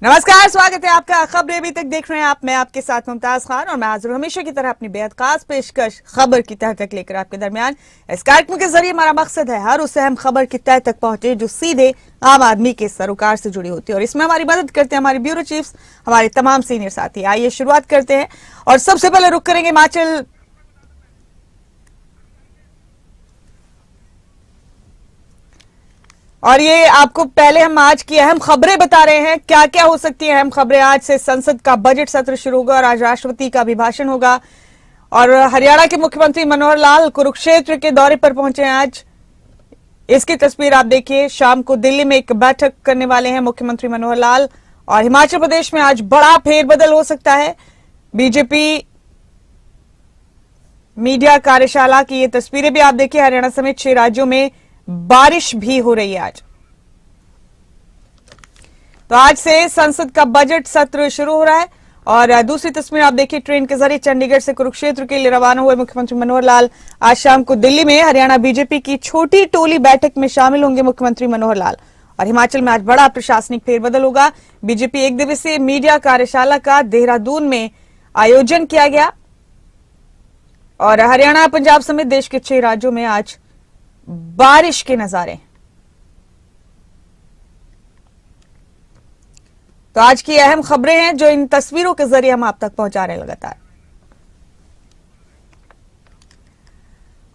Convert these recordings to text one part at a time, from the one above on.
नमस्कार, स्वागत है आपका। खबरें अभी तक देख रहे हैं आप, मैं आपके साथ मुमताज खान और मैं हाजिर हमेशा की तरह अपनी बेहद खास पेशकश खबर की तह तक लेकर आपके दरमियान। इस कार्यक्रम के जरिए हमारा मकसद है हर उस अहम खबर की तह तक पहुंचे जो सीधे आम आदमी के सरोकार से जुड़ी होती है, और इसमें हमारी मदद करते हैं हमारे ब्यूरो चीफ्स, हमारे तमाम सीनियर साथी। आइए शुरुआत करते हैं और सबसे पहले रुक करेंगे हिमाचल। और ये आपको पहले हम आज की अहम खबरें बता रहे हैं, क्या क्या हो सकती है अहम खबरें। आज से संसद का बजट सत्र शुरू होगा और आज राष्ट्रपति का अभिभाषण होगा। और हरियाणा के मुख्यमंत्री मनोहर लाल कुरुक्षेत्र के दौरे पर पहुंचे हैं आज। इसकी तस्वीर आप देखिए। शाम को दिल्ली में एक बैठक करने वाले हैं मुख्यमंत्री मनोहर लाल। और हिमाचल प्रदेश में आज बड़ा फेरबदल हो सकता है। बीजेपी मीडिया कार्यशाला की ये तस्वीरें भी आप देखिए। हरियाणा समेत 6 राज्यों में बारिश भी हो रही है आज। तो आज से संसद का बजट सत्र शुरू हो रहा है। और दूसरी तस्वीर आप देखिए, ट्रेन के जरिए चंडीगढ़ से कुरुक्षेत्र के लिए रवाना हुए मुख्यमंत्री मनोहर लाल आज शाम को दिल्ली में हरियाणा बीजेपी की छोटी टोली बैठक में शामिल होंगे मुख्यमंत्री मनोहर लाल। और हिमाचल में आज बड़ा प्रशासनिक फेरबदल होगा। बीजेपी एक दिवसीय मीडिया कार्यशाला का देहरादून में आयोजन किया गया। और हरियाणा, पंजाब समेत देश के 6 राज्यों में आज बारिश के नजारे। तो आज की अहम खबरें हैं जो इन तस्वीरों के जरिए हम आप तक पहुंचा रहे हैं लगातार।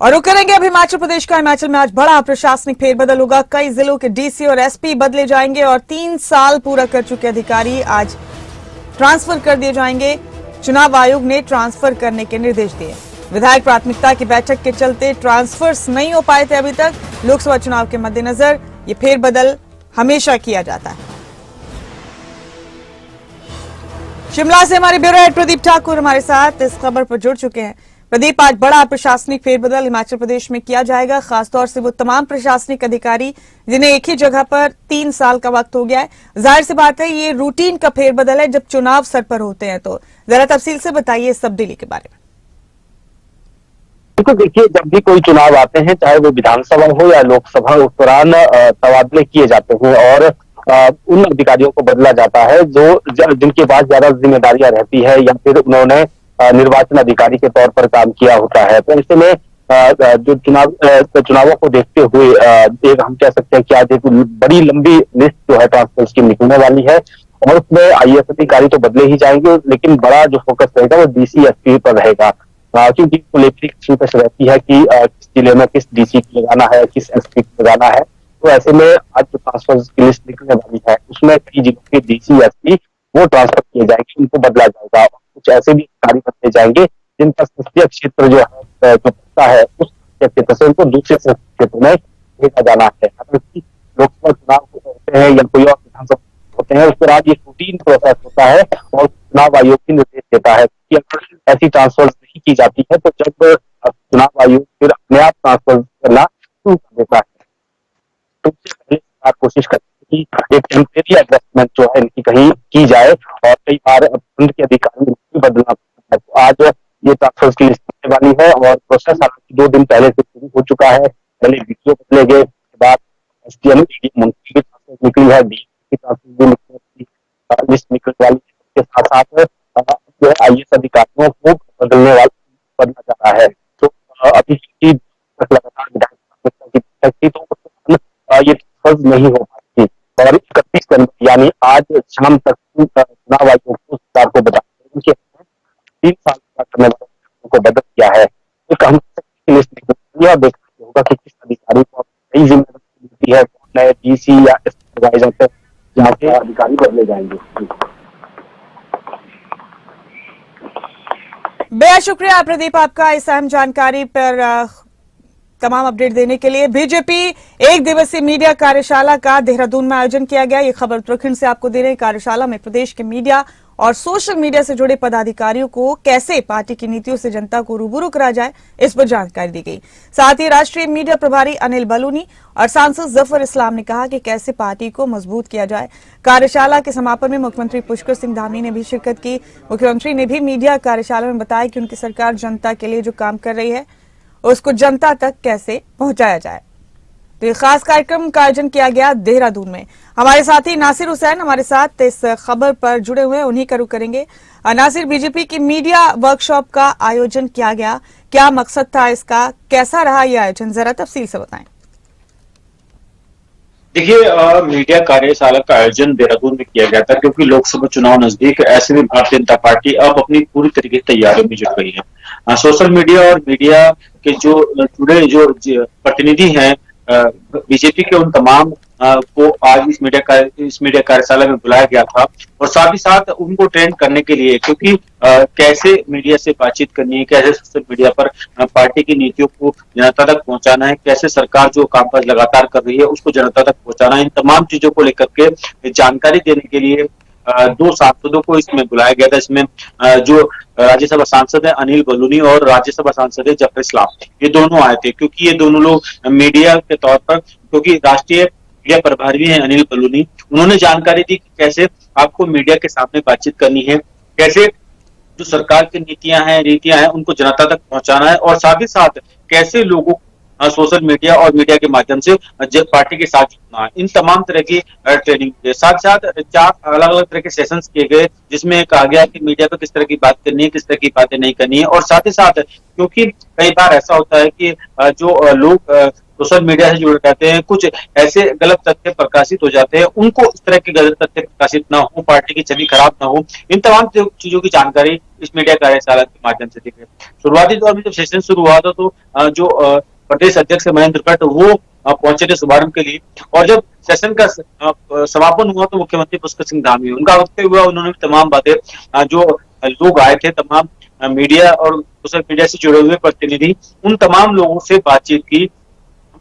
और रुक करेंगे अब हिमाचल प्रदेश का। हिमाचल में आज बड़ा प्रशासनिक फेरबदल होगा। कई जिलों के डीसी और एसपी बदले जाएंगे और 3 साल पूरा कर चुके अधिकारी आज ट्रांसफर कर दिए जाएंगे। चुनाव आयोग ने ट्रांसफर करने के निर्देश दिए। विधायक प्राथमिकता की बैठक के चलते ट्रांसफर्स नहीं हो पाए थे अभी तक। लोकसभा चुनाव के मद्देनजर ये फेरबदल हमेशा किया जाता है। शिमला से हमारे ब्यूरो हेड प्रदीप ठाकुर हमारे साथ इस खबर पर जुड़ चुके हैं। प्रदीप, आज बड़ा प्रशासनिक फेरबदल हिमाचल प्रदेश में किया जाएगा, खासतौर से वो तमाम प्रशासनिक अधिकारी जिन्हें एक ही जगह पर 3 साल का वक्त हो गया है। जाहिर सी बात है ये रूटीन का फेरबदल है जब चुनाव सर पर होते हैं। तो जरा तफसील से बताइए इस तब्दीली के बारे में। तो देखिए, जब भी कोई चुनाव आते हैं, चाहे वो विधानसभा हो या लोकसभा, उस दौरान तबादले किए जाते हैं और उन अधिकारियों को बदला जाता है जो जिनके पास ज्यादा जिम्मेदारियां रहती है या फिर उन्होंने निर्वाचन अधिकारी के तौर पर काम किया होता है। तो ऐसे में जो चुनावों को देखते हुए एक हम कह सकते हैं कि आज एक बड़ी लंबी लिस्ट जो है ट्रांसफर की निकलने वाली है। और उसमें आईएएस अधिकारी तो बदले ही जाएंगे, लेकिन बड़ा जो फोकस रहेगा वो डीसी एसपी पर रहेगा। क्योंकि लेखी रहती है कि किस जिले में किस डीसी को लगाना है, किस एसपी को लगाना है। तो ऐसे में आज जो ट्रांसफर की लिस्ट निकलने वाली है उसमें कई जिलों के डीसी एसपी वो ट्रांसफर किए जाएंगे, उनको बदला जाएगा। कुछ ऐसे भी अधिकारी बदले जाएंगे जिनका संसदीय क्षेत्र जो है जो पड़ता है उस क्षेत्र से उनको दूसरे क्षेत्र में भेजा जाना है। हालांकि लोकसभा चुनाव होते हैं या कोई और विधानसभा होते हैं, उस दौरान ये रूटीन प्रोसेस होता है और चुनाव आयोग भी निर्देश देता है कि अगर ऐसी ट्रांसफर नहीं की जाती है तो जब चुनाव आयोग फिर अपने आप ट्रांसफर करना शुरू कर देता है। तो उससे पहले सरकार कोशिश करती है कि एक टेम्परेरी एडजस्टमेंट जो है इनकी कहीं की जाए, और कई बार फंड के अधिकारी भी बदलना पड़ता है। तो आज ये ट्रांसफर की लिस्ट आने वाली है और प्रोसेस हालांकि 2 दिन पहले से शुरू हो चुका है। पहले वीडियो बदले गए, उसके बाद एसडीएम मुंशी की ट्रांसफर निकली है, डीएम की ट्रांसफर भी लिस्ट निकलने वाली है। इसके साथ साथ जो है आईएएस अधिकारियों को बदला जा रहा है। तो अभी लगातार विधायक की बैठक थी, तो ये ट्रांसफर नहीं हो पाई थी। और 31 जनवरी यानी आज शाम तक चुनाव आयोग को सरकार को बता 3 साल करने वाले को बदल किया है। तो हम लिस्ट निकली और देखना होगा कि किस अधिकारी को नई जिम्मेदारी मिलती है, कौन नए डीसी या एसपी जहाँ के अधिकारी बदले जाएंगे। बेहद शुक्रिया प्रदीप आपका इस अहम जानकारी पर तमाम अपडेट देने के लिए। बीजेपी एक दिवसीय मीडिया कार्यशाला का देहरादून में आयोजन किया गया। ये खबर उत्तराखंड से आपको दे रहे हैं। कार्यशाला में प्रदेश के मीडिया और सोशल मीडिया से जुड़े पदाधिकारियों को कैसे पार्टी की नीतियों से जनता को रूबरू करा जाए, इस पर जानकारी दी गई। साथ ही राष्ट्रीय मीडिया प्रभारी अनिल बलूनी और सांसद जफर इस्लाम ने कहा कि कैसे पार्टी को मजबूत किया जाए। कार्यशाला के समापन में मुख्यमंत्री पुष्कर सिंह धामी ने भी शिरकत की। मुख्यमंत्री ने भी मीडिया कार्यशाला में बताया कि उनकी सरकार जनता के लिए जो काम कर रही है उसको जनता तक कैसे पहुंचाया जाए। तो ये खास कार्यक्रम का आयोजन किया गया देहरादून में। हमारे साथी नासिर हुसैन हमारे साथ इस खबर पर जुड़े हुए हैं, उन्हीं का रुख करेंगे। नासिर, बीजेपी की मीडिया वर्कशॉप का आयोजन किया गया, क्या मकसद था इसका, कैसा रहा यह आयोजन, जरा तफसील से बताएं। देखिए, मीडिया कार्यशाला का आयोजन देहरादून में किया गया था क्योंकि लोकसभा चुनाव नजदीक है। ऐसे में भारतीय जनता पार्टी अब अपनी पूरी तरीके से तैयारियों में जुट गई है। सोशल मीडिया और मीडिया के जो जुड़े जो प्रतिनिधि हैं बीजेपी के, उन तमाम को आज इस मीडिया कार्यशाला में बुलाया गया था और साथ ही साथ उनको ट्रेन करने के लिए, क्योंकि कैसे मीडिया से बातचीत करनी है, कैसे सोशल मीडिया पर पार्टी की नीतियों को जनता तक पहुंचाना है, कैसे सरकार जो कामकाज लगातार कर रही है उसको जनता तक पहुंचाना है, इन तमाम चीजों को लेकर के जानकारी देने के लिए दो सांसदों को इसमें बुलाया गया था। इसमें जो राज्यसभा सांसद है अनिल बलूनी और राज्यसभा सांसद है जफर इस्लाम, ये दोनों आए थे क्योंकि ये दोनों लोग मीडिया के तौर पर, क्योंकि राष्ट्रीय मीडिया प्रभारी हैं अनिल बलूनी, उन्होंने जानकारी दी कि कैसे आपको मीडिया के सामने बातचीत करनी है, कैसे जो सरकार की नीतियां हैं उनको जनता तक पहुंचाना है और साथ ही साथ कैसे लोगों सोशल मीडिया और मीडिया के माध्यम से पार्टी के साथ जुड़ना है। इन तमाम तरह की ट्रेनिंग के साथ साथ 4 अलग अलग तरह के सेशंस किए गए जिसमें कहा गया कि मीडिया पर किस तरह की बात करनी है, किस तरह की बातें नहीं करनी है। और साथ ही साथ क्योंकि कई बार ऐसा होता है कि जो लोग सोशल मीडिया से जुड़े रहते हैं, कुछ ऐसे गलत तथ्य प्रकाशित हो जाते हैं, उनको इस तरह के गलत तथ्य प्रकाशित ना हो, पार्टी की छवि खराब ना हो, इन तमाम चीजों की जानकारी इस मीडिया कार्यशाला के माध्यम से दी गई। शुरुआती दौर में जब सेशन शुरू हुआ था तो जो प्रदेश अध्यक्ष महेंद्र भट्ट वो पहुंचे थे शुभारंभ के लिए, और जब सेशन का समापन हुआ तो मुख्यमंत्री पुष्कर सिंह धामी उनका वक्तव्य हुआ। उन्होंने तमाम बातें, जो लोग आए थे तमाम मीडिया और सोशल मीडिया से जुड़े हुए प्रतिनिधि, उन तमाम लोगों से बातचीत की,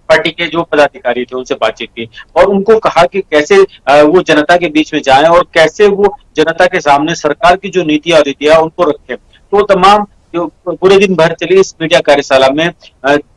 पार्टी के जो पदाधिकारी थे उनसे बातचीत की और उनको कहा कि कैसे वो जनता के बीच में जाएं और कैसे वो जनता के सामने सरकार की जो नीतियां और रीतियां उनको रखें। तो तमाम जो पूरे दिन भर चली इस मीडिया कार्यशाला में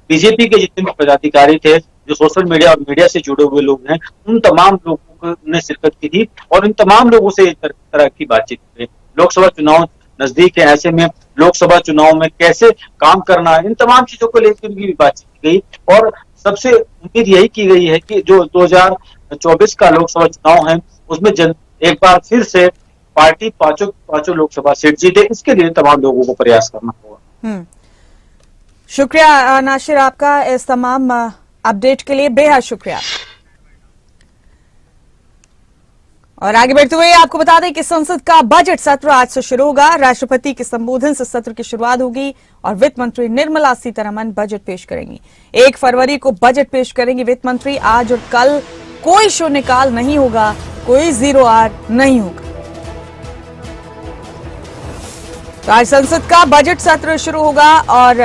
बीजेपी के जितने भी पदाधिकारी थे, जो सोशल मीडिया और मीडिया से जुड़े हुए लोग हैं, उन तमाम लोगों ने शिरकत की थी और इन तमाम लोगों से इस तरह की बातचीत की। लोकसभा चुनाव नजदीक है, ऐसे में लोकसभा चुनाव में कैसे काम करना है, इन तमाम चीजों को लेकर उनकी बातचीत की गई और सबसे उम्मीद यही की गई है कि जो 2024 का लोकसभा चुनाव है उसमें एक बार फिर से पार्टी पांचों लोकसभा सीट जीते, इसके लिए तमाम लोगों को प्रयास करना होगा। शुक्रिया नासिर, आपका इस तमाम अपडेट के लिए बेहद शुक्रिया। और आगे बढ़ते हुए आपको बता दें कि संसद का बजट सत्र आज से शुरू होगा। राष्ट्रपति के संबोधन से सत्र की शुरुआत होगी और वित्त मंत्री निर्मला सीतारमण बजट पेश करेंगी। 1 फरवरी को बजट पेश करेंगी वित्त मंत्री। आज और कल कोई शून्यकाल नहीं होगा, कोई 0 आर नहीं होगा। तो आज संसद का बजट सत्र शुरू होगा और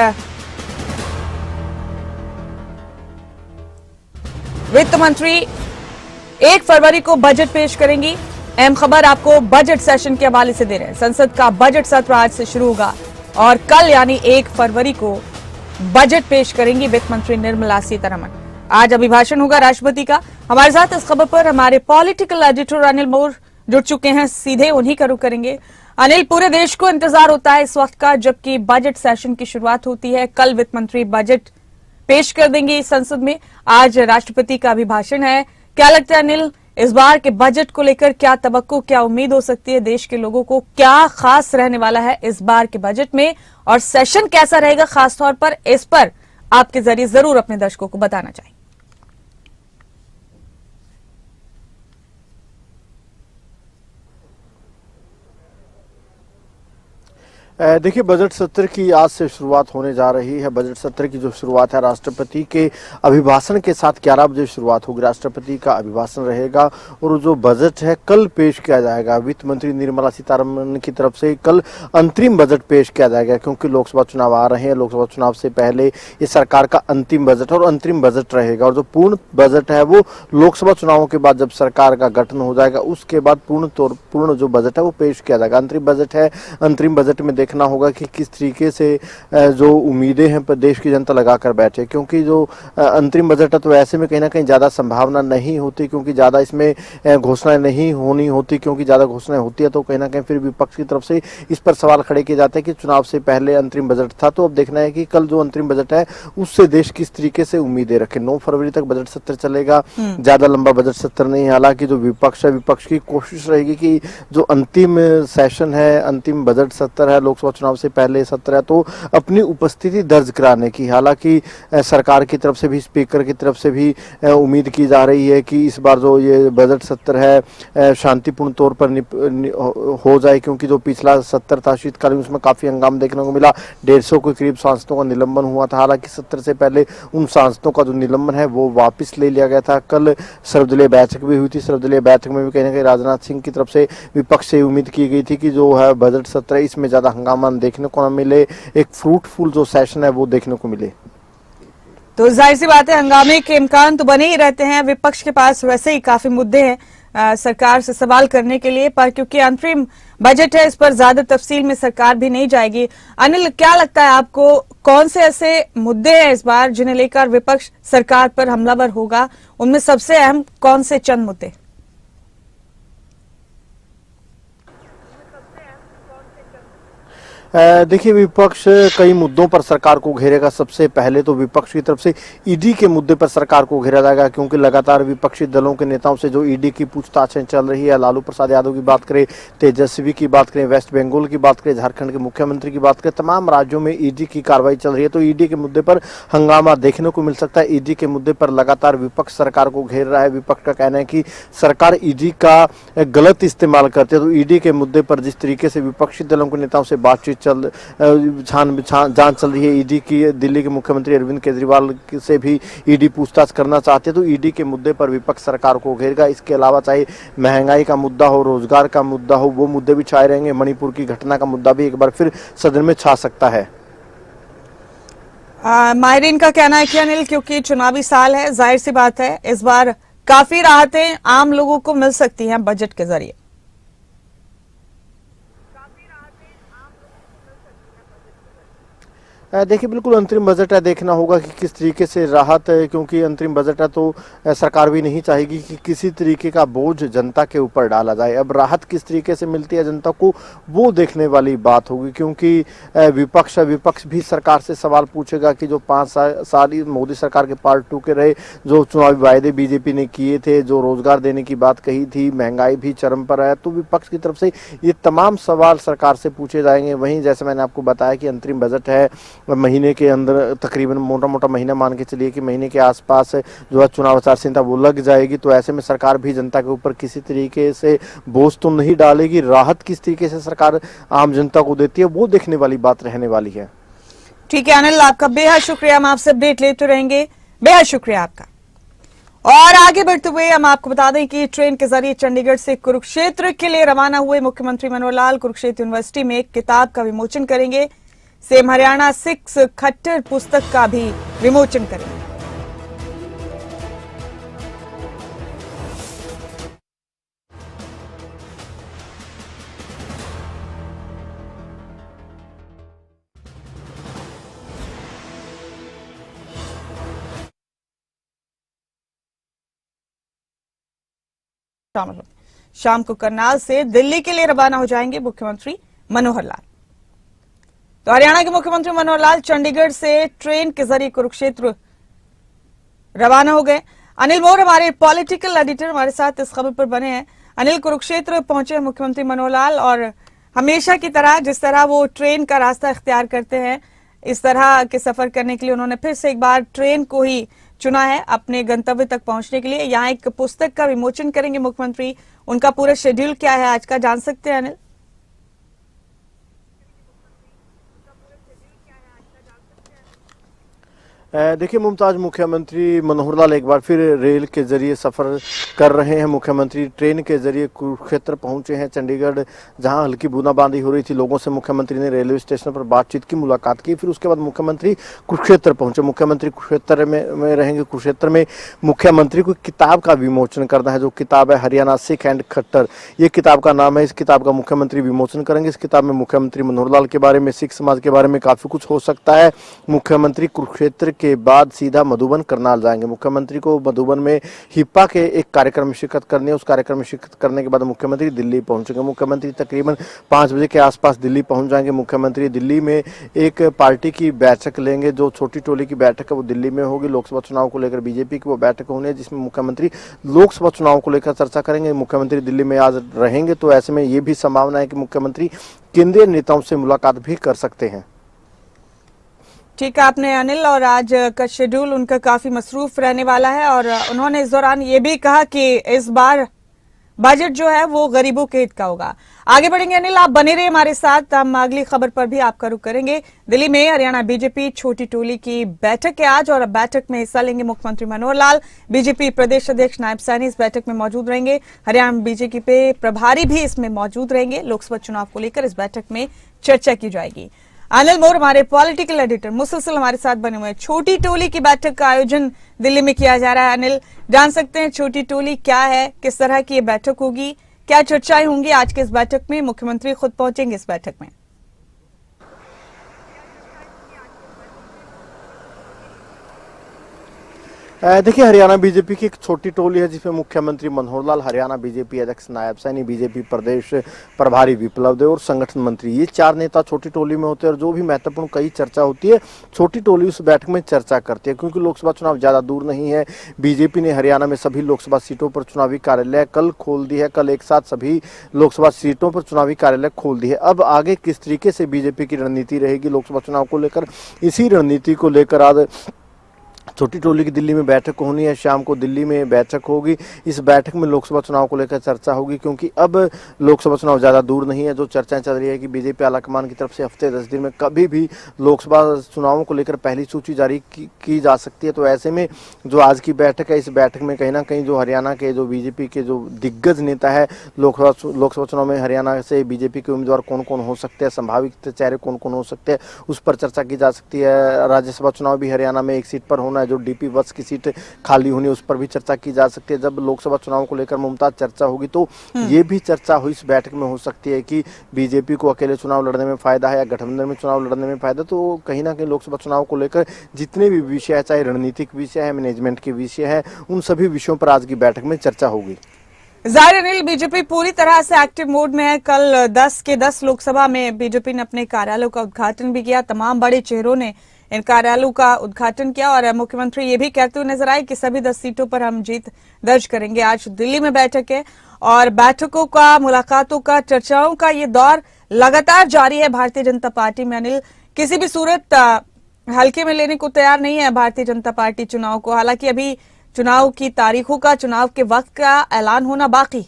वित्त मंत्री 1 फरवरी को बजट पेश करेंगी। अहम खबर आपको बजट सेशन के हवाले से दे रहे हैं। संसद का बजट सत्र आज से शुरू होगा और कल यानी 1 फरवरी को बजट पेश करेंगी वित्त मंत्री निर्मला सीतारमण। आज अभिभाषण होगा राष्ट्रपति का। हमारे साथ इस खबर पर हमारे पॉलिटिकल एडिटर अनिल मोर जुड़ चुके हैं, सीधे उन्हीं का रुख करेंगे। अनिल, पूरे देश को इंतजार होता है इस वक्त का जबकि बजट सेशन की शुरुआत होती है। कल वित्त मंत्री बजट पेश कर देंगे संसद में, आज राष्ट्रपति का अभिभाषण है। क्या लगता है अनिल, इस बार के बजट को लेकर क्या तवक्को, क्या उम्मीद हो सकती है देश के लोगों को? क्या खास रहने वाला है इस बार के बजट में और सेशन कैसा रहेगा खासतौर पर? इस पर आपके जरिए जरूर अपने दर्शकों को बताना चाहिए। देखिए, बजट सत्र की आज से शुरुआत होने जा रही है। बजट सत्र की जो शुरुआत है राष्ट्रपति के अभिभाषण के साथ 11 बजे शुरुआत होगी। राष्ट्रपति का अभिभाषण रहेगा और जो बजट है कल पेश किया जाएगा। वित्त मंत्री निर्मला सीतारमण की तरफ से कल अंतरिम बजट पेश किया जाएगा क्योंकि लोकसभा चुनाव आ रहे हैं। लोकसभा चुनाव से पहले ये सरकार का अंतिम बजट और अंतरिम बजट रहेगा और जो पूर्ण बजट है वो लोकसभा चुनावों के बाद जब सरकार का गठन हो जाएगा उसके बाद पूर्ण जो बजट है वो पेश किया जाएगा। अंतरिम बजट है, अंतरिम बजट में देखना होगा कि किस तरीके से जो उम्मीदें हैं प्रदेश की जनता लगा कर बैठे, क्योंकि जो अंतरिम बजट है तो ऐसे में कहीं ना कहीं ज़्यादा संभावना नहीं होती, क्योंकि ज़्यादा इसमें घोषणाएं नहीं होनी होती, क्योंकि ज़्यादा घोषणाएं होती है तो कहीं ना कहीं फिर विपक्ष की तरफ से इस पर सवाल खड़े किए जाते हैं कि चुनाव से पहले अंतरिम बजट था। तो अब देखना है कि कल जो अंतरिम बजट है उससे देश किस तरीके से उम्मीदें रखे। 9 फरवरी तक बजट सत्र चलेगा, ज्यादा लंबा बजट सत्र नहीं है। हालांकि जो विपक्ष है, विपक्ष की कोशिश रहेगी कि जो अंतिम सेशन है, अंतिम बजट सत्र है, लोकसभा चुनाव से पहले सत्र है, तो अपनी उपस्थिति दर्ज कराने की। हालांकि सरकार की तरफ से भी, स्पीकर की तरफ से भी उम्मीद की जा रही है कि इस बार जो ये बजट सत्र है शांतिपूर्ण तौर पर हो जाए, क्योंकि जो पिछला सत्र था शीतकालीन उसमें काफी हंगामा देखने को मिला। 150 के करीब सांसदों का निलंबन हुआ था। हालांकि सत्र से पहले उन सांसदों का जो निलंबन है वो वापस ले लिया गया था। कल सर्वदलीय बैठक भी हुई थी। सर्वदलीय बैठक में भी कहीं ना कहीं राजनाथ सिंह की तरफ से विपक्ष से उम्मीद की गई थी कि जो है बजट सत्र है इसमें ज्यादा हंगामा देखने को न मिले, एक फ्रूटफुल जो सेशन है वो देखने को मिले। तो जाहिर सी बात है हंगामे के इम्कान तो बने ही रहते हैं। विपक्ष के पास वैसे ही काफी मुद्दे हैं सरकार से सवाल करने के लिए, पर क्योंकि अंतरिम बजट है इस पर ज्यादा तफसील में सरकार भी नहीं जाएगी। अनिल, क्या लगता है आपको, कौन से ऐसे मुद्दे हैं इस बार जिन्हें लेकर विपक्ष सरकार पर हमलावर होगा? उनमें सबसे अहम कौन से चंद मुद्दे? देखिए, विपक्ष कई मुद्दों पर सरकार को घेरेगा। सबसे पहले तो विपक्ष की तरफ से ईडी के मुद्दे पर सरकार को घेरा जाएगा, क्योंकि लगातार विपक्षी दलों के नेताओं से जो ईडी की पूछताछें चल रही है, लालू प्रसाद यादव की बात करें, तेजस्वी की बात करें, वेस्ट बंगाल की बात करें, झारखंड के मुख्यमंत्री की बात करें, तमाम राज्यों में ईडी की कार्रवाई चल रही है। तो ईडी के मुद्दे पर हंगामा देखने को मिल सकता है। ईडी के मुद्दे पर लगातार विपक्ष सरकार को घेर रहा है। विपक्ष का कहना है कि सरकार ईडी का गलत इस्तेमाल करती है। तो ईडी के मुद्दे पर जिस तरीके से विपक्षी दलों के नेताओं से बातचीत जांच चल रही है ईडी की, दिल्ली के मुख्यमंत्री अरविंद केजरीवाल से भी ईडी पूछताछ करना चाहते हैं। तो ईडी के मुद्दे पर विपक्ष सरकार को घेरेगा। इसके अलावा चाहे महंगाई का मुद्दा हो, रोजगार का मुद्दा हो, वो मुद्दे भी छाए रहेंगे। मणिपुर की घटना का मुद्दा भी एक बार फिर सदन में छा सकता है। माहिरीन का कहना है कि अनिल, क्योंकि चुनावी साल है, जाहिर सी बात है इस बार काफी राहतें आम लोगों को मिल सकती हैं बजट के जरिए। देखिए, बिल्कुल अंतरिम बजट है, देखना होगा कि किस तरीके से राहत है, क्योंकि अंतरिम बजट है तो सरकार भी नहीं चाहेगी कि किसी तरीके का बोझ जनता के ऊपर डाला जाए। अब राहत किस तरीके से मिलती है जनता को, वो देखने वाली बात होगी, क्योंकि विपक्ष भी सरकार से सवाल पूछेगा कि जो 5 साल मोदी सरकार के पार्ट 2 के रहे, जो चुनावी वायदे बीजेपी ने किए थे, जो रोजगार देने की बात कही थी, महंगाई भी चरम पर है, तो विपक्ष की तरफ से ये तमाम सवाल सरकार से पूछे जाएंगे। वहीं जैसे मैंने आपको बताया कि अंतरिम बजट है, महीने के अंदर तकरीबन मोटा मोटा महीना मान के चलिए कि महीने के आसपास जो है चुनाव आचार संहिता वो लग जाएगी। तो ऐसे में सरकार भी जनता के ऊपर किसी तरीके से बोझ तो नहीं डालेगी। राहत किस तरीके से सरकार आम जनता को देती है वो देखने वाली बात रहने वाली है। ठीक है अनिल, आपका बेहद शुक्रिया। हम आपसे अपडेट लेते रहेंगे, बेहद शुक्रिया आपका। और आगे बढ़ते हुए हम आपको बता दें कि ट्रेन के जरिए चंडीगढ़ से कुरुक्षेत्र के लिए रवाना हुए मुख्यमंत्री मनोहर लाल कुरुक्षेत्र यूनिवर्सिटी में एक किताब का विमोचन करेंगे। सेम हरियाणा 6 खट्टर पुस्तक का भी विमोचन करेंगे। शाम को करनाल से दिल्ली के लिए रवाना हो जाएंगे मुख्यमंत्री मनोहर लाल। तो हरियाणा के मुख्यमंत्री मनोहर लाल चंडीगढ़ से ट्रेन के जरिए कुरुक्षेत्र रवाना हो गए। अनिल मोर हमारे पॉलिटिकल एडिटर हमारे साथ इस खबर पर बने हैं। अनिल, कुरुक्षेत्र पहुंचे मुख्यमंत्री मनोहर लाल और हमेशा की तरह जिस तरह वो ट्रेन का रास्ता इख्तियार करते हैं, इस तरह के सफर करने के लिए उन्होंने फिर से एक बार ट्रेन को ही चुना है अपने गंतव्य तक पहुंचने के लिए। यहाँ एक पुस्तक का विमोचन करेंगे मुख्यमंत्री। उनका पूरा शेड्यूल क्या है आज का, जान सकते हैं अनिल? देखिए मुमताज, मुख्यमंत्री मनोहर लाल एक बार फिर रेल के जरिए सफर कर रहे हैं। मुख्यमंत्री ट्रेन के जरिए कुरुक्षेत्र पहुंचे हैं। चंडीगढ़ जहां हल्की बूंदाबांदी हो रही थी, लोगों से मुख्यमंत्री ने रेलवे स्टेशन पर बातचीत की, मुलाकात की। फिर उसके बाद मुख्यमंत्री कुरुक्षेत्र पहुंचे। मुख्यमंत्री कुरुक्षेत्र में रहेंगे। कुरुक्षेत्र में मुख्यमंत्री को किताब का विमोचन करना है, जो किताब है हरियाणा सिख एंड खट्टर, ये किताब का नाम है। इस किताब का मुख्यमंत्री विमोचन करेंगे। इस किताब में मुख्यमंत्री मनोहर लाल के बारे में, सिख समाज के बारे में काफी कुछ हो सकता है। मुख्यमंत्री कुरुक्षेत्र के बाद सीधा मधुबन करनाल जाएंगे। मुख्यमंत्री को मधुबन में हिप्पा के एक कार्यक्रम में शिरकत करनी है। उस कार्यक्रम में शिरकत करने के बाद मुख्यमंत्री दिल्ली पहुंचेंगे। मुख्यमंत्री तकरीबन 5 बजे के आसपास दिल्ली पहुंच जाएंगे। मुख्यमंत्री दिल्ली में एक पार्टी की बैठक लेंगे, जो छोटी टोली की बैठक है वो दिल्ली में होगी। लोकसभा चुनाव को लेकर बीजेपी की वो बैठक होनी है, जिसमें मुख्यमंत्री लोकसभा चुनाव को लेकर चर्चा करेंगे। मुख्यमंत्री दिल्ली में आज रहेंगे, तो ऐसे में ये भी संभावना है कि मुख्यमंत्री केंद्रीय नेताओं से मुलाकात भी कर सकते हैं। ठीक है आपने अनिल, और आज का शेड्यूल उनका काफी मसरूफ रहने वाला है, और उन्होंने इस दौरान ये भी कहा कि इस बार बजट जो है वो गरीबों के हित का होगा। आगे बढ़ेंगे अनिल, आप बने रहे हमारे साथ। हम अगली खबर पर भी आपका रुख करेंगे। दिल्ली में हरियाणा बीजेपी छोटी टोली की बैठक है आज, और बैठक में हिस्सा लेंगे मुख्यमंत्री मनोहर लाल। बीजेपी प्रदेश अध्यक्ष नायब सैनी इस बैठक में मौजूद रहेंगे। हरियाणा बीजेपी पे प्रभारी भी इसमें मौजूद रहेंगे। लोकसभा चुनाव को लेकर इस बैठक में चर्चा की जाएगी। अनिल मोर हमारे पॉलिटिकल एडिटर मुसलसल हमारे साथ बने हुए हैं। छोटी टोली की बैठक का आयोजन दिल्ली में किया जा रहा है। अनिल, जान सकते हैं छोटी टोली क्या है, किस तरह की ये बैठक होगी, क्या चर्चाएं होंगी आज के इस बैठक में? मुख्यमंत्री खुद पहुंचेंगे इस बैठक में। देखिए, हरियाणा बीजेपी की एक छोटी टोली है, जिसमें मुख्यमंत्री मनोहर लाल, हरियाणा बीजेपी अध्यक्ष नायब सैनी, बीजेपी प्रदेश प्रभारी विप्लव देव और संगठन मंत्री, ये 4 नेता छोटी टोली में होते हैं। और जो भी महत्वपूर्ण कई चर्चा होती है, छोटी टोली उस बैठक में चर्चा करती है, क्योंकि लोकसभा चुनाव ज्यादा दूर नहीं है। बीजेपी ने हरियाणा में सभी लोकसभा सीटों पर चुनावी कार्यालय कल खोल दी है। कल एक साथ सभी लोकसभा सीटों पर चुनावी कार्यालय खोल दी है। अब आगे किस तरीके से बीजेपी की रणनीति रहेगी लोकसभा चुनाव को लेकर, इसी रणनीति को लेकर आज छोटी टोली की दिल्ली में बैठक होनी है। शाम को दिल्ली में बैठक होगी। इस बैठक में लोकसभा चुनाव को लेकर चर्चा होगी, क्योंकि अब लोकसभा चुनाव ज़्यादा दूर नहीं है। जो चर्चाएं चल रही है कि बीजेपी आलाकमान की तरफ से हफ्ते 10 दिन में कभी भी लोकसभा चुनावों को लेकर पहली सूची जारी की जा सकती है। तो ऐसे में जो आज की बैठक है, इस बैठक में कहीं ना कहीं जो हरियाणा के जो बीजेपी के जो दिग्गज नेता है, लोकसभा चुनाव में हरियाणा से बीजेपी के उम्मीदवार कौन कौन हो सकते हैं, संभावित चेहरे कौन कौन हो सकते हैं, उस पर चर्चा की जा सकती है। राज्यसभा चुनाव भी हरियाणा में एक सीट पर होना है, जो डीपी वत्स की सीट खाली होनी, उस पर भी चर्चा की जा सकती है। जब लोकसभा चुनाव को लेकर मुमताज चर्चा होगी, तो ये भी चर्चा हुई इस बैठक में हो सकती है कि बीजेपी को अकेले चुनाव लड़ने में फायदा है या गठबंधन में चुनाव लड़ने में फायदा। तो कहीं ना कहीं लोकसभा चुनाव को लेकर जितने भी विषय है, चाहे रणनीतिक विषय है, मैनेजमेंट के विषय है, उन सभी विषयों पर आज की बैठक में चर्चा होगी। जाहिर अनिल, बीजेपी पूरी तरह से एक्टिव मोड में है। कल 10 के 10 लोकसभा में बीजेपी ने अपने कार्यालयों का उद्घाटन भी किया। तमाम बड़े चेहरों ने इन कार्यालयों का उद्घाटन किया, और मुख्यमंत्री ये भी कहते हुए नजर आए कि सभी 10 सीटों पर हम जीत दर्ज करेंगे। आज दिल्ली में बैठक है, और बैठकों का, मुलाकातों का, चर्चाओं का ये दौर लगातार जारी है भारतीय जनता पार्टी में। अनिल, किसी भी सूरत हल्के में लेने को तैयार नहीं है भारतीय जनता पार्टी चुनाव को। हालांकि अभी चुनाव की तारीखों का, चुनाव के वक्त का ऐलान होना बाकी।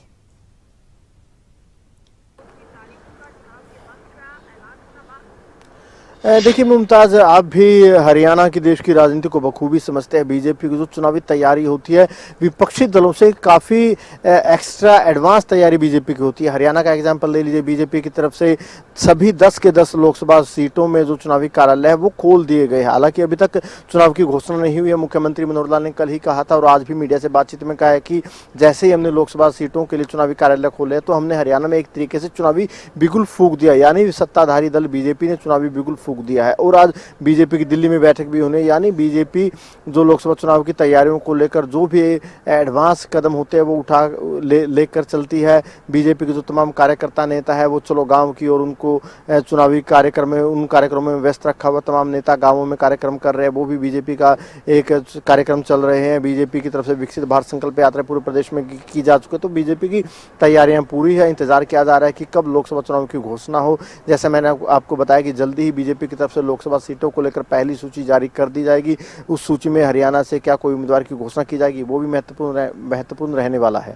देखिए मुमताज, आप भी हरियाणा की देश की राजनीति को बखूबी समझते हैं। बीजेपी की जो चुनावी तैयारी होती है, विपक्षी दलों से काफ़ी एक्स्ट्रा एडवांस तैयारी बीजेपी की होती है। हरियाणा का एग्जांपल ले लीजिए, बीजेपी की तरफ से सभी 10 के 10 लोकसभा सीटों में जो चुनावी कार्यालय है वो खोल दिए गए हैं। हालांकि अभी तक चुनाव की घोषणा नहीं हुई है। मुख्यमंत्री मनोहर लाल ने कल ही कहा था, और आज भी मीडिया से बातचीत में कहा है कि जैसे ही हमने लोकसभा सीटों के लिए चुनावी कार्यालय खोले, तो हमने हरियाणा में एक तरीके से चुनावी बिगुल फूंक दिया, यानी सत्ताधारी दल बीजेपी ने चुनावी बिगुल फूंक दिया है। और आज बीजेपी की दिल्ली में बैठक भी होने, यानी बीजेपी जो लोकसभा चुनाव की तैयारियों को लेकर जो भी एडवांस कदम होते हैं वो उठा लेकर चलती है। बीजेपी के जो तमाम कार्यकर्ता नेता है, वो चलो गांव की और उनको चुनावी कार्यक्रम में, उन कार्यक्रमों में व्यस्त रखा हुआ। तमाम नेता गांवों में कार्यक्रम कर रहे हैं, वो भी बीजेपी का एक कार्यक्रम चल रहे हैं। बीजेपी की तरफ से विकसित भारत संकल्प यात्रा पूरे प्रदेश में की जा चुकी है। तो बीजेपी की तैयारियां पूरी है। इंतजार किया जा रहा है कि कब लोकसभा चुनाव की घोषणा हो। जैसा मैंने आपको बताया कि जल्दी ही बीजेपी की तरफ से लोकसभा सीटों को लेकर पहली सूची जारी कर दी जाएगी। उस सूची में हरियाणा से क्या कोई उम्मीदवार की घोषणा की जाएगी, वो भी महत्वपूर्ण रहने वाला है।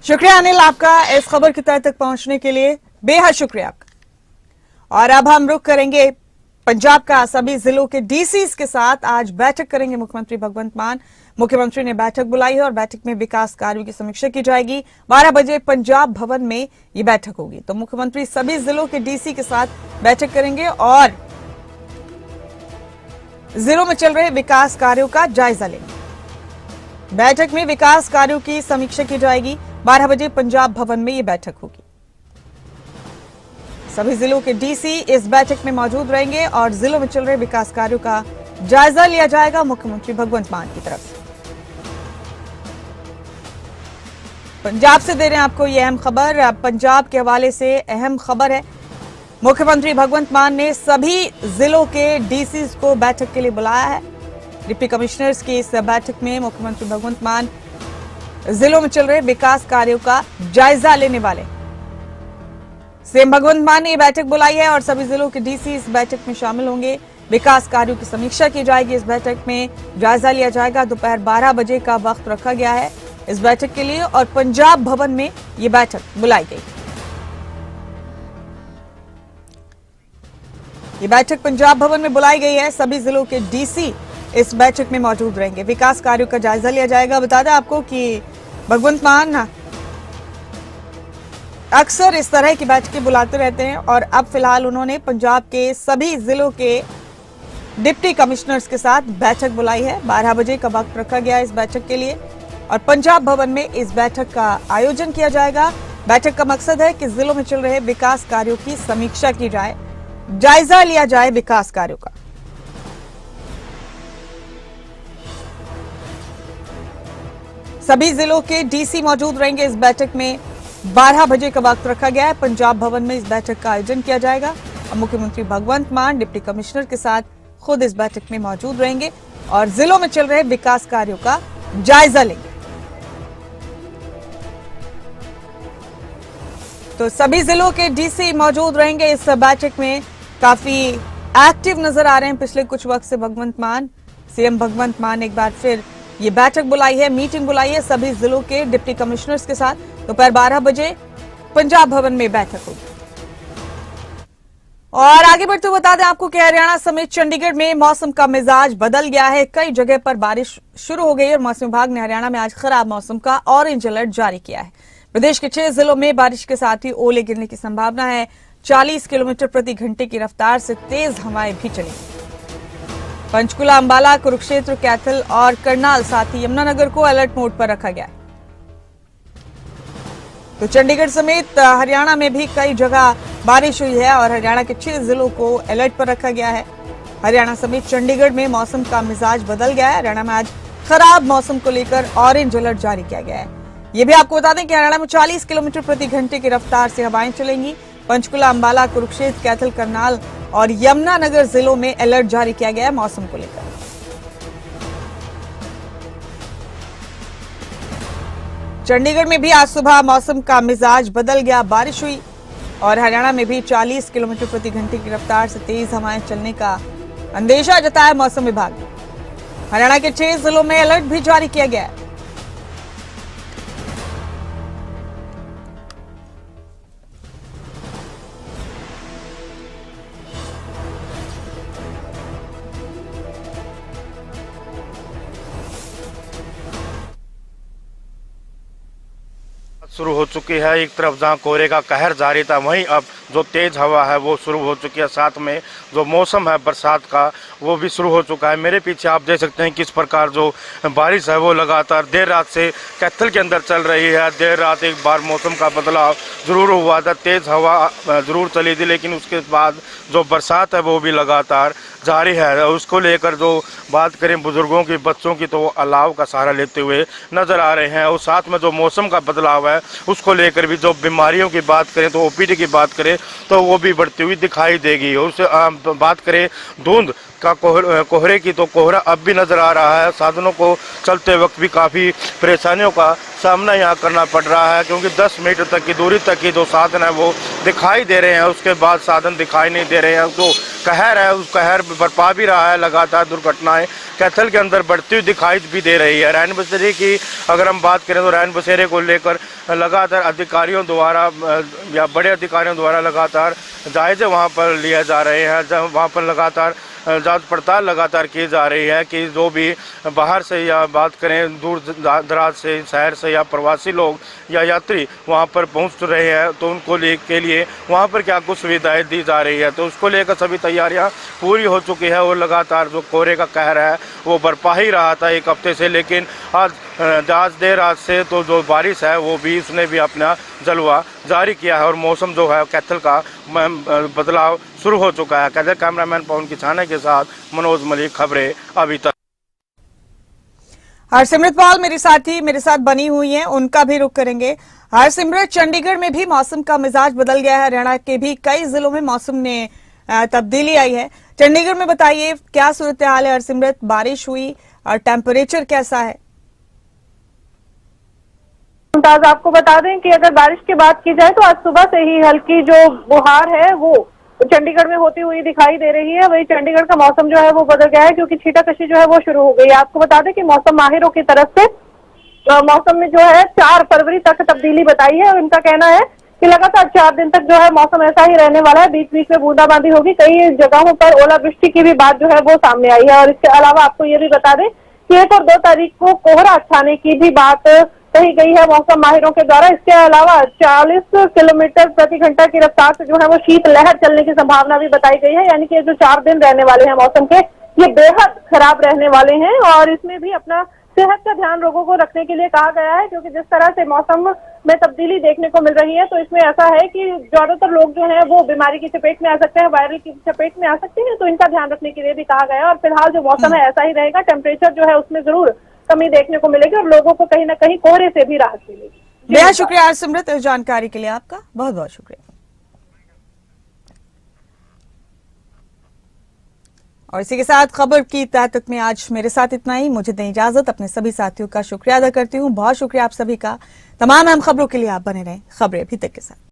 शुक्रिया अनिल, आपका इस खबर की तह तक पहुंचने के लिए बेहद शुक्रिया आपका। और अब हम रुख करेंगे पंजाब का सभी जिलों के डीसीज के साथ आज बैठक करेंगे मुख्यमंत्री भगवंत मान। मुख्यमंत्री ने बैठक बुलाई है और बैठक में विकास कार्यों की समीक्षा की जाएगी। 12 बजे पंजाब भवन में ये बैठक होगी। तो मुख्यमंत्री सभी जिलों के डीसी के साथ बैठक करेंगे और जिलों में चल रहे विकास कार्यों का जायजा लेंगे। बैठक में विकास कार्यों की समीक्षा की जाएगी। 12 बजे पंजाब भवन में ये बैठक होगी। सभी जिलों के डीसी इस बैठक में मौजूद रहेंगे और जिलों में चल रहे विकास कार्यों का जायजा लिया जाएगा मुख्यमंत्री भगवंत मान की तरफ से। पंजाब से दे रहे हैं आपको ये अहम खबर। पंजाब के हवाले से अहम खबर है, मुख्यमंत्री भगवंत मान ने सभी जिलों के डीसी को बैठक के लिए बुलाया है। डिप्टी कमिश्नर्स की इस बैठक में मुख्यमंत्री भगवंत मान जिलों में चल रहे विकास कार्यों का जायजा लेने वाले। सीएम भगवंत मान ने यह बैठक बुलाई है और सभी जिलों के डीसी इस बैठक में शामिल होंगे। विकास कार्यों की समीक्षा की जाएगी। इस बैठक में जायजा लिया जाएगा। दोपहर 12 बजे का वक्त रखा गया है इस बैठक के लिए और पंजाब भवन में यह बैठक बुलाई गई। ये बैठक पंजाब भवन में बुलाई गई है। सभी जिलों के डीसी इस बैठक में मौजूद रहेंगे। विकास कार्यों का जायजा लिया जाएगा। बता दें आपको कि भगवंत मान अक्सर इस तरह की बैठकें बुलाते रहते हैं और अब फिलहाल उन्होंने पंजाब के सभी जिलों के डिप्टी कमिश्नर्स के साथ बैठक बुलाई है। 12 बजे का वक्त रखा गया है इस बैठक के लिए और पंजाब भवन में इस बैठक का आयोजन किया जाएगा। बैठक का मकसद है कि जिलों में चल रहे विकास कार्यों की समीक्षा की जाए, जायजा लिया जाए विकास कार्यों का। सभी जिलों के डीसी मौजूद रहेंगे इस बैठक में। 12 बजे का वक्त रखा गया है। पंजाब भवन में इस बैठक का आयोजन किया जाएगा और मुख्यमंत्री भगवंत मान डिप्टी कमिश्नर के साथ खुद इस बैठक में मौजूद रहेंगे और जिलों में चल रहे विकास कार्यों का जायजा लेंगे। तो सभी जिलों के डीसी मौजूद रहेंगे इस बैठक में। काफी एक्टिव नजर आ रहे हैं पिछले कुछ वक्त से भगवंत मान। सीएम भगवंत मान एक बार फिर ये बैठक बुलाई है, मीटिंग बुलाई है सभी जिलों के डिप्टी कमिश्नर्स के साथ। दोपहर 12 बजे पंजाब भवन में बैठक होगी। और आगे बढ़ते हुए बता दें आपको कि हरियाणा समेत चंडीगढ़ में मौसम का मिजाज बदल गया है। कई जगह पर बारिश शुरू हो गई और मौसम विभाग ने हरियाणा में आज खराब मौसम का ऑरेंज अलर्ट जारी किया है। प्रदेश के 6 जिलों में बारिश के साथ ही ओले गिरने की संभावना है। 40 किलोमीटर प्रति घंटे की रफ्तार से तेज हवाएं भी चलेंगी। पंचकुला, अंबाला, कुरुक्षेत्र, कैथल और करनाल साथ ही यमुनानगर को अलर्ट मोड पर रखा गया है। तो चंडीगढ़ समेत हरियाणा में भी कई जगह बारिश हुई है और हरियाणा के 6 जिलों को अलर्ट पर रखा गया है। हरियाणा समेत चंडीगढ़ में मौसम का मिजाज बदल गया है। हरियाणा में आज खराब मौसम को लेकर ऑरेंज अलर्ट जारी किया गया है। ये भी आपको बता दें कि हरियाणा में 40 किलोमीटर प्रति घंटे की रफ्तार से हवाएं चलेंगी। पंचकुला, अंबाला, कुरुक्षेत्र, कैथल, करनाल और यमुनानगर जिलों में अलर्ट जारी किया गया है मौसम को लेकर। चंडीगढ़ में भी आज सुबह मौसम का मिजाज बदल गया, बारिश हुई और हरियाणा में भी 40 किलोमीटर प्रति घंटे की रफ्तार से तेज हवाएं चलने का अंदेशा जताया मौसम विभाग ने। हरियाणा के 6 जिलों में अलर्ट भी जारी किया गया है। शुरू हो चुकी है। एक तरफ जहां कोहरे का कहर जारी था, वहीं अब जो तेज हवा है वो शुरू हो चुकी है। साथ में जो मौसम है बरसात का वो भी शुरू हो चुका है। मेरे पीछे आप देख सकते हैं किस प्रकार जो बारिश है वो लगातार देर रात से कैथल के अंदर चल रही है। देर रात एक बार मौसम का बदलाव जरूर हुआ था, तेज हवा जरूर चली थी, लेकिन उसके बाद जो बरसात है वो भी लगातार जारी है। उसको लेकर जो बात करें बुजुर्गों की, बच्चों की, तो वो अलाव का सहारा लेते हुए नजर आ रहे हैं। और साथ में जो मौसम का बदलाव है उसको लेकर भी जो बीमारियों की बात करें, तो ओपीडी की बात करें तो वो भी बढ़ती हुई दिखाई देगी। और उससे बात करें धुंध का कोहरे की, तो कोहरा अब भी नजर आ रहा है। साधनों को चलते वक्त भी काफ़ी परेशानियों का सामना यहाँ करना पड़ रहा है, क्योंकि 10 मीटर तक की दूरी तक की जो साधन है वो दिखाई दे रहे हैं, उसके बाद साधन दिखाई नहीं दे रहे हैं। तो कहर है, उस कहर बरपा भी रहा है, लगातार दुर्घटनाएं कैथल के अंदर बढ़ती हुई दिखाई भी दे रही है। रैन बसेरे की अगर हम बात करें तो रैन बसेरे को लेकर लगातार अधिकारियों द्वारा या बड़े अधिकारियों द्वारा लगातार जायजे वहां पर लिए जा रहे हैं, जब वहां पर लगातार जांच पड़ताल लगातार की जा रही है कि जो भी बाहर से या बात करें दूर दराज से, शहर से या प्रवासी लोग या यात्री वहां पर पहुंच रहे हैं तो उनको के लिए वहां पर क्या कुछ सुविधाएं दी जा रही है, तो उसको लेकर सभी तैयारियां पूरी हो चुकी है। और लगातार जो कोहरे का कहर है वो बरपा ही रहा था एक हफ्ते से, लेकिन आज देर रात से तो जो बारिश है वो भी उसने भी अपना जलवा जारी किया है और मौसम जो है कैथल का बदलाव शुरू हो चुका है। कैथल कैमरामैन पवन किछाने के साथ मनोज मलिक, खबरें अभी तक। हरसिमरत पाल मेरे साथ बनी हुई हैं, उनका भी रुख करेंगे। हरसिमरत, चंडीगढ़ में भी मौसम का मिजाज बदल गया है, हरियाणा के भी कई जिलों में मौसम में तब्दीली आई है। चंडीगढ़ में बताइए क्या सूरत हाल है हरसिमरत, बारिश हुई और टेम्परेचर कैसा है? मुमताज, आपको बता दें कि अगर बारिश की बात की जाए तो आज सुबह से ही हल्की जो बुहार है वो चंडीगढ़ में होती हुई दिखाई दे रही है। वही चंडीगढ़ का मौसम जो है वो बदल गया है क्योंकि छींटाकशी जो है वो शुरू हो गई है। आपको बता दें कि मौसम माहिरों की तरफ से मौसम में जो है 4 फरवरी तक तब्दीली बताई है और उनका कहना है कि लगातार 4 दिन तक जो है मौसम ऐसा ही रहने वाला है, बीच बीच में बूंदाबांदी होगी। कई जगहों पर ओलावृष्टि की भी बात जो है वो सामने आई है। और इसके अलावा आपको ये भी बता दें कि 1 और 2 तारीख को कोहरा छाने की भी बात कही गई है मौसम माहिरों के द्वारा। इसके अलावा 40 किलोमीटर प्रति घंटा की रफ्तार से जो है वो शीत लहर चलने की संभावना भी बताई गई है। यानी कि जो 4 दिन रहने वाले हैं मौसम के, ये बेहद खराब रहने वाले हैं और इसमें भी अपना सेहत का ध्यान लोगों को रखने के लिए कहा गया है, क्योंकि जिस तरह से मौसम में तब्दीली देखने को मिल रही है तो इसमें ऐसा है कि ज्यादातर लोग जो हैं वो बीमारी की चपेट में आ सकते हैं, वायरल की चपेट में आ सकते हैं, तो इनका ध्यान रखने के लिए भी कहा गया है। और फिलहाल जो मौसम है ऐसा ही रहेगा, टेम्परेचर जो है उसमें जरूर कमी देखने को मिलेगी और लोगों को कहीं ना कहीं कोहरे से भी राहत मिलेगी। बेहद शुक्रिया हरसिमरत, इस जानकारी के लिए आपका बहुत बहुत शुक्रिया। और इसी के साथ खबर की तह तक में आज मेरे साथ इतना ही। मुझे दें इजाजत, अपने सभी साथियों का शुक्रिया अदा करती हूँ। बहुत शुक्रिया आप सभी का। तमाम अहम खबरों के लिए आप बने रहें खबरें अभी तक के साथ।